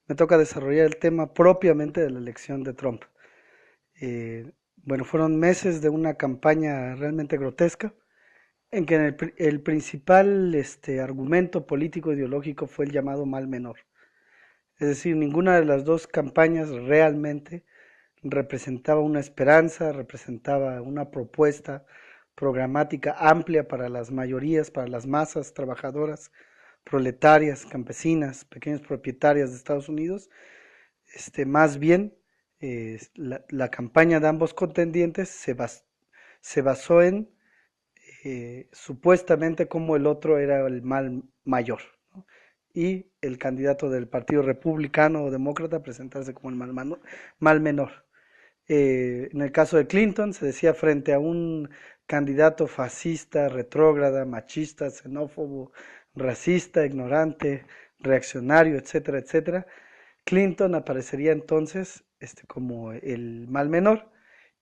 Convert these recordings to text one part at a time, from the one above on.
me toca desarrollar el tema propiamente de la elección de Trump. Bueno, fueron meses de una campaña realmente grotesca, en que el principal argumento político ideológico fue el llamado mal menor. Es decir, ninguna de las dos campañas realmente representaba una esperanza, representaba una propuesta programática amplia para las mayorías, para las masas trabajadoras, proletarias, campesinas, pequeños propietarias de Estados Unidos. Más bien, la campaña de ambos contendientes se basó en supuestamente como el otro era el mal mayor, ¿no? Y el candidato del Partido Republicano o Demócrata presentarse como el mal menor. En el caso de Clinton se decía frente a un candidato fascista, retrógrada, machista, xenófobo, racista, ignorante, reaccionario, etcétera, etcétera. Clinton aparecería entonces como el mal menor,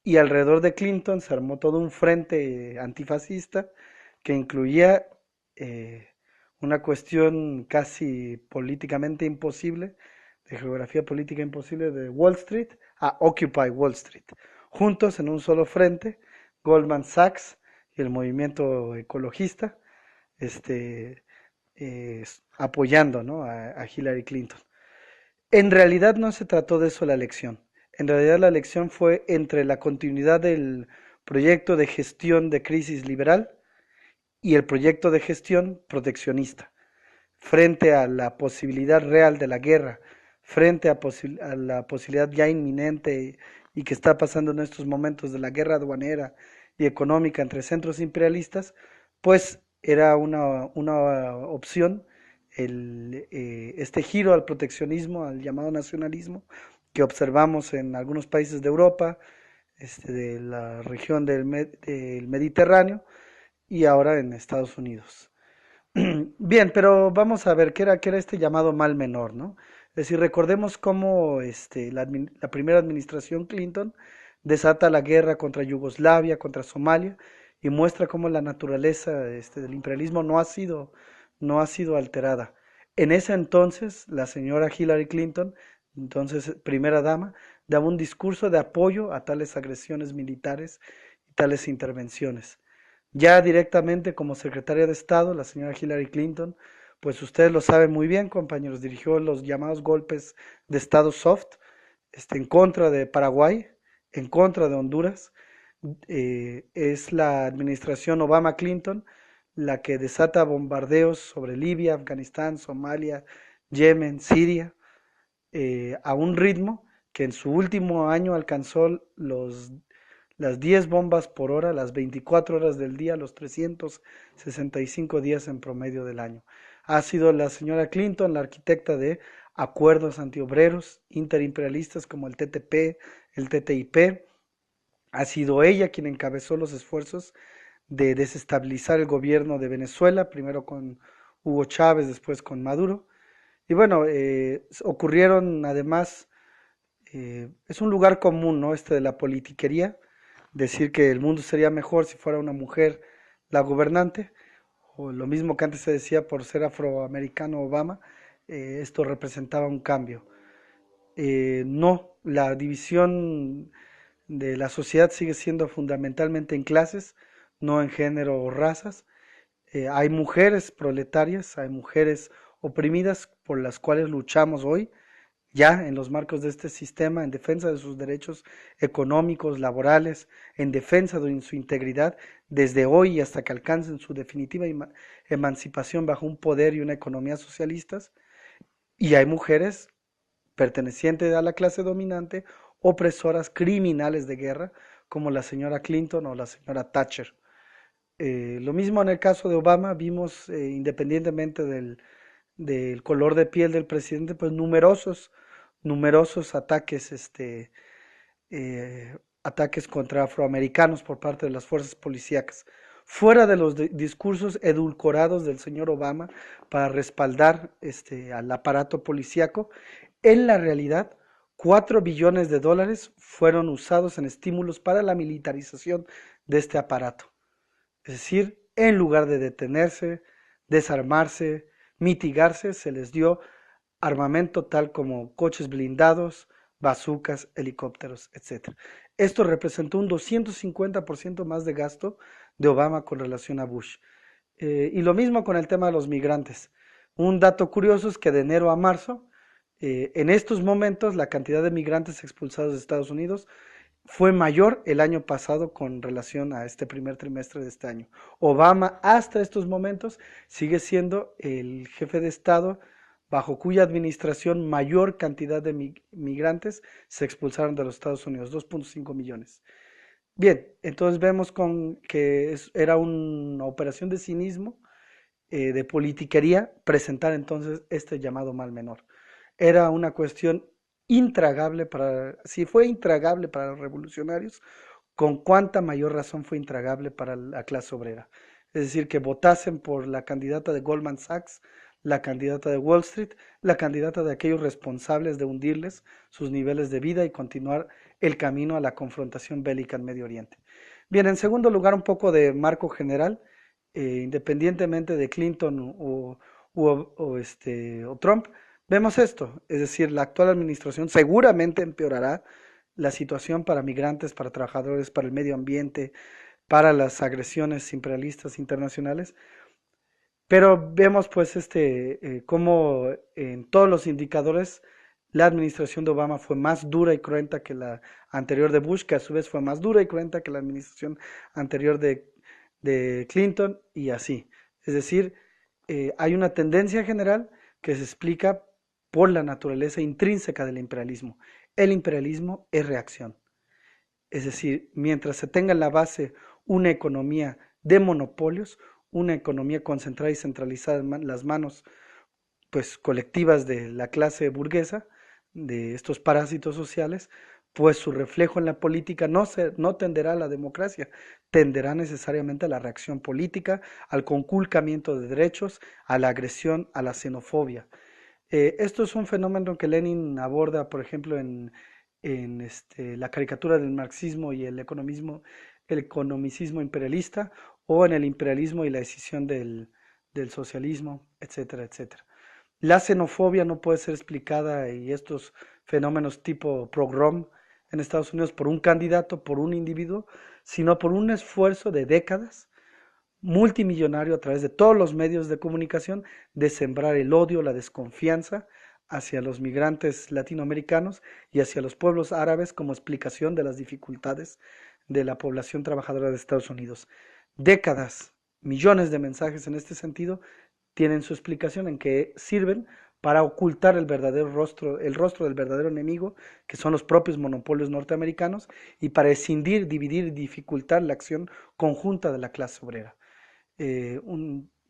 y alrededor de Clinton se armó todo un frente antifascista que incluía eh, una cuestión casi políticamente imposible, de geografía política imposible, de Wall Street a Occupy Wall Street, juntos en un solo frente, Goldman Sachs y el movimiento ecologista, este, apoyando, ¿no?, a Hillary Clinton. En realidad no se trató de eso la elección. En realidad la elección fue entre la continuidad del proyecto de gestión de crisis liberal y el proyecto de gestión proteccionista, frente a la posibilidad real de la guerra, frente a la posibilidad ya inminente y que está pasando en estos momentos de la guerra aduanera y económica entre centros imperialistas, pues era una opción este giro al proteccionismo, al llamado nacionalismo, que observamos en algunos países de Europa, de la región del Mediterráneo y ahora en Estados Unidos. Bien, pero vamos a ver qué era este llamado mal menor, ¿no? Es decir, recordemos cómo la primera administración Clinton desata la guerra contra Yugoslavia, contra Somalia, y muestra cómo la naturaleza del imperialismo no ha sido alterada. En ese entonces, la señora Hillary Clinton, entonces primera dama, daba un discurso de apoyo a tales agresiones militares y tales intervenciones. Ya directamente como secretaria de Estado, la señora Hillary Clinton, pues ustedes lo saben muy bien, compañeros, dirigió los llamados golpes de Estado soft, en contra de Paraguay, en contra de Honduras. Es la administración Obama-Clinton la que desata bombardeos sobre Libia, Afganistán, Somalia, Yemen, Siria, a un ritmo que en su último año alcanzó las 10 bombas por hora, las 24 horas del día, los 365 días en promedio del año. Ha sido la señora Clinton la arquitecta de acuerdos antiobreros interimperialistas como el TTP, el TTIP. Ha sido ella quien encabezó los esfuerzos de desestabilizar el gobierno de Venezuela, primero con Hugo Chávez, después con Maduro. Y bueno, ocurrieron además, es un lugar común, ¿no? De la politiquería, decir que el mundo sería mejor si fuera una mujer la gobernante, o lo mismo que antes se decía por ser afroamericano Obama, esto representaba un cambio. No, la división de la sociedad sigue siendo fundamentalmente en clases, no en género o razas. Hay mujeres proletarias, hay mujeres oprimidas por las cuales luchamos hoy, ya en los marcos de este sistema, en defensa de sus derechos económicos, laborales, en defensa de su integridad, desde hoy hasta que alcancen su definitiva emancipación bajo un poder y una economía socialistas. Y hay mujeres pertenecientes a la clase dominante, opresoras, criminales de guerra, como la señora Clinton o la señora Thatcher. Lo mismo en el caso de Obama, vimos, independientemente del color de piel del presidente, pues numerosos ataques, ataques contra afroamericanos por parte de las fuerzas policíacas. Fuera de los discursos edulcorados del señor Obama para respaldar al aparato policíaco, en la realidad, 4 billones de dólares fueron usados en estímulos para la militarización de este aparato. Es decir, en lugar de detenerse, desarmarse, mitigarse, se les dio armamento tal como coches blindados, bazucas, helicópteros, etcétera. Esto representó un 250% más de gasto de Obama con relación a Bush. Y lo mismo con el tema de los migrantes. Un dato curioso es que de enero a marzo, en estos momentos, la cantidad de migrantes expulsados de Estados Unidos fue mayor el año pasado con relación a este primer trimestre de este año. Obama hasta estos momentos sigue siendo el jefe de Estado bajo cuya administración mayor cantidad de migrantes se expulsaron de los Estados Unidos, 2.5 millones. Bien, entonces vemos que era una operación de cinismo, de politiquería, presentar entonces este llamado mal menor. Era una cuestión intragable si fue intragable para los revolucionarios, con cuánta mayor razón fue intragable para la clase obrera. Es decir, que votasen por la candidata de Goldman Sachs, la candidata de Wall Street, la candidata de aquellos responsables de hundirles sus niveles de vida y continuar el camino a la confrontación bélica en Medio Oriente. Bien, en segundo lugar, un poco de marco general, independientemente de Clinton o Trump, vemos esto, es decir, la actual administración seguramente empeorará la situación para migrantes, para trabajadores, para el medio ambiente, para las agresiones imperialistas internacionales, pero vemos pues cómo en todos los indicadores la administración de Obama fue más dura y cruenta que la anterior de Bush, que a su vez fue más dura y cruenta que la administración anterior de Clinton y así. Es decir, hay una tendencia general que se explica por la naturaleza intrínseca del imperialismo. El imperialismo es reacción. Es decir, mientras se tenga en la base una economía de monopolios, una economía concentrada y centralizada en las manos pues colectivas de la clase burguesa, de estos parásitos sociales, pues su reflejo en la política no tenderá a la democracia, tenderá necesariamente a la reacción política, al conculcamiento de derechos, a la agresión, a la xenofobia. Esto es un fenómeno que Lenin aborda, por ejemplo, en la caricatura del marxismo y el economicismo imperialista, o en el imperialismo y la decisión del socialismo, etcétera, etcétera. La xenofobia no puede ser explicada y estos fenómenos tipo pogrom en Estados Unidos por un candidato, por un individuo, sino por un esfuerzo de décadas multimillonario a través de todos los medios de comunicación de sembrar el odio, la desconfianza hacia los migrantes latinoamericanos y hacia los pueblos árabes como explicación de las dificultades de la población trabajadora de Estados Unidos. Décadas, millones de mensajes en este sentido tienen su explicación en que sirven para ocultar el rostro del verdadero enemigo, que son los propios monopolios norteamericanos, y para escindir, dividir y dificultar la acción conjunta de la clase obrera.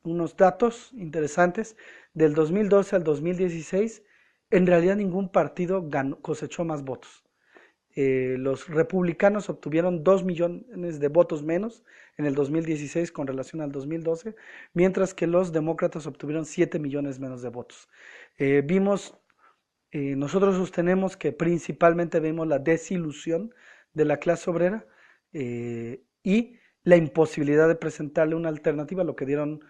Unos datos interesantes, del 2012 al 2016, en realidad ningún partido cosechó más votos. Los republicanos obtuvieron 2 millones de votos menos en el 2016 con relación al 2012, mientras que los demócratas obtuvieron 7 millones menos de votos. Vimos, nosotros sostenemos que principalmente vemos la desilusión de la clase obrera y la imposibilidad de presentarle una alternativa, lo que dieron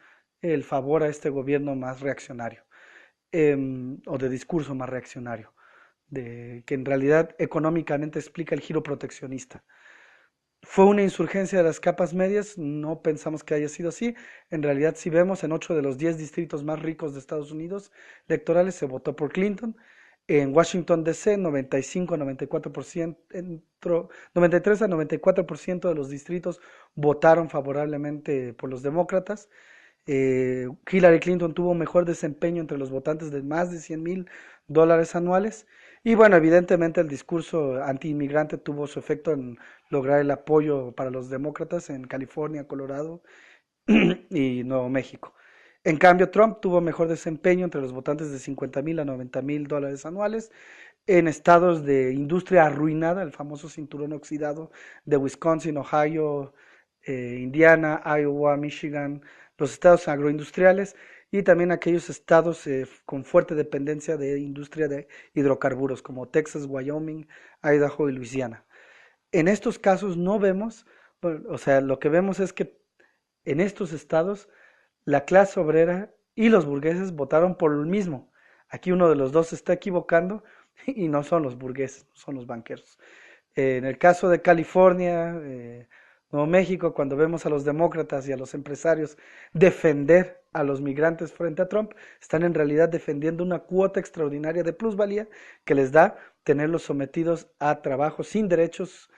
el favor a este gobierno más reaccionario, o de discurso más reaccionario, que en realidad económicamente explica el giro proteccionista. ¿Fue una insurgencia de las capas medias? No pensamos que haya sido así. En realidad, si vemos en 8 de los 10 distritos más ricos de Estados Unidos electorales se votó por Clinton. En Washington DC, 95 a 94%, 93 a 94% de los distritos votaron favorablemente por los demócratas. Hillary Clinton tuvo mejor desempeño entre los votantes de más de $100,000 anuales. Y bueno, evidentemente el discurso anti-inmigrante tuvo su efecto en lograr el apoyo para los demócratas en California, Colorado y Nuevo México. En cambio, Trump tuvo mejor desempeño entre los votantes de $50,000 a $90,000 anuales en estados de industria arruinada, el famoso cinturón oxidado de Wisconsin, Ohio, Indiana, Iowa, Michigan, los estados agroindustriales y también aquellos estados con fuerte dependencia de industria de hidrocarburos como Texas, Wyoming, Idaho y Luisiana. En estos casos no vemos, bueno, o sea, lo que vemos es que en estos estados la clase obrera y los burgueses votaron por lo mismo, Aquí uno de los dos se está equivocando y no son los burgueses, no son los banqueros. En el caso de California, Nuevo México, cuando vemos a los demócratas y a los empresarios defender a los migrantes frente a Trump, están en realidad defendiendo una cuota extraordinaria de plusvalía que les da tenerlos sometidos a trabajo sin derechos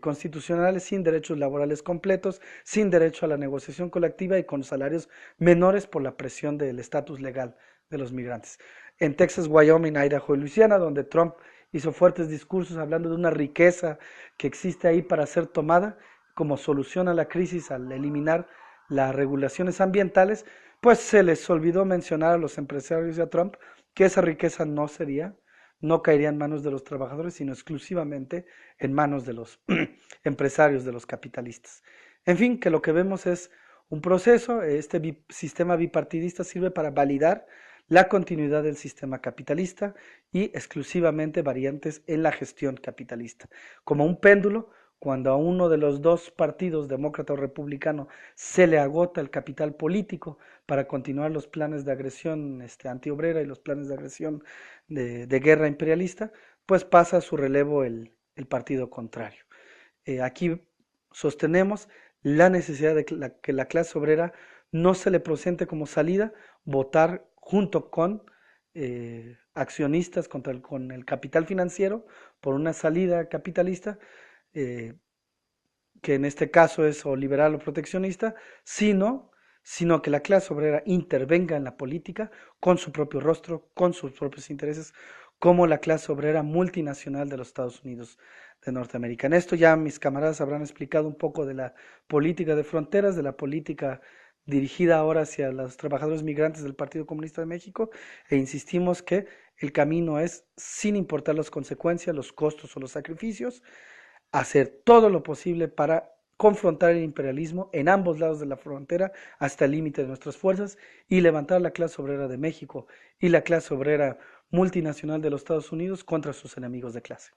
constitucionales, sin derechos laborales completos, sin derecho a la negociación colectiva y con salarios menores por la presión del estatus legal de los migrantes. En Texas, Wyoming, Idaho y Luisiana, donde Trump hizo fuertes discursos hablando de una riqueza que existe ahí para ser tomada como solución a la crisis al eliminar las regulaciones ambientales, pues se les olvidó mencionar a los empresarios y a Trump que esa riqueza no caería en manos de los trabajadores, sino exclusivamente en manos de los empresarios, de los capitalistas. En fin, que lo que vemos es un proceso, este sistema bipartidista sirve para validar la continuidad del sistema capitalista y exclusivamente variantes en la gestión capitalista. Como un péndulo, cuando a uno de los dos partidos, demócrata o republicano, se le agota el capital político para continuar los planes de agresión antiobrera y los planes de agresión de guerra imperialista, pues pasa a su relevo el partido contrario. Aquí sostenemos la necesidad de que la clase obrera no se le presente como salida votar junto con accionistas con el capital financiero por una salida capitalista, eh, que en este caso es o liberal o proteccionista, sino que la clase obrera intervenga en la política con su propio rostro, con sus propios intereses, como la clase obrera multinacional de los Estados Unidos de Norteamérica. En esto ya mis camaradas habrán explicado un poco de la política de fronteras, de la política dirigida ahora hacia los trabajadores migrantes del Partido Comunista de México, e insistimos que el camino es, sin importar las consecuencias, los costos o los sacrificios, hacer todo lo posible para confrontar el imperialismo en ambos lados de la frontera hasta el límite de nuestras fuerzas y levantar la clase obrera de México y la clase obrera multinacional de los Estados Unidos contra sus enemigos de clase.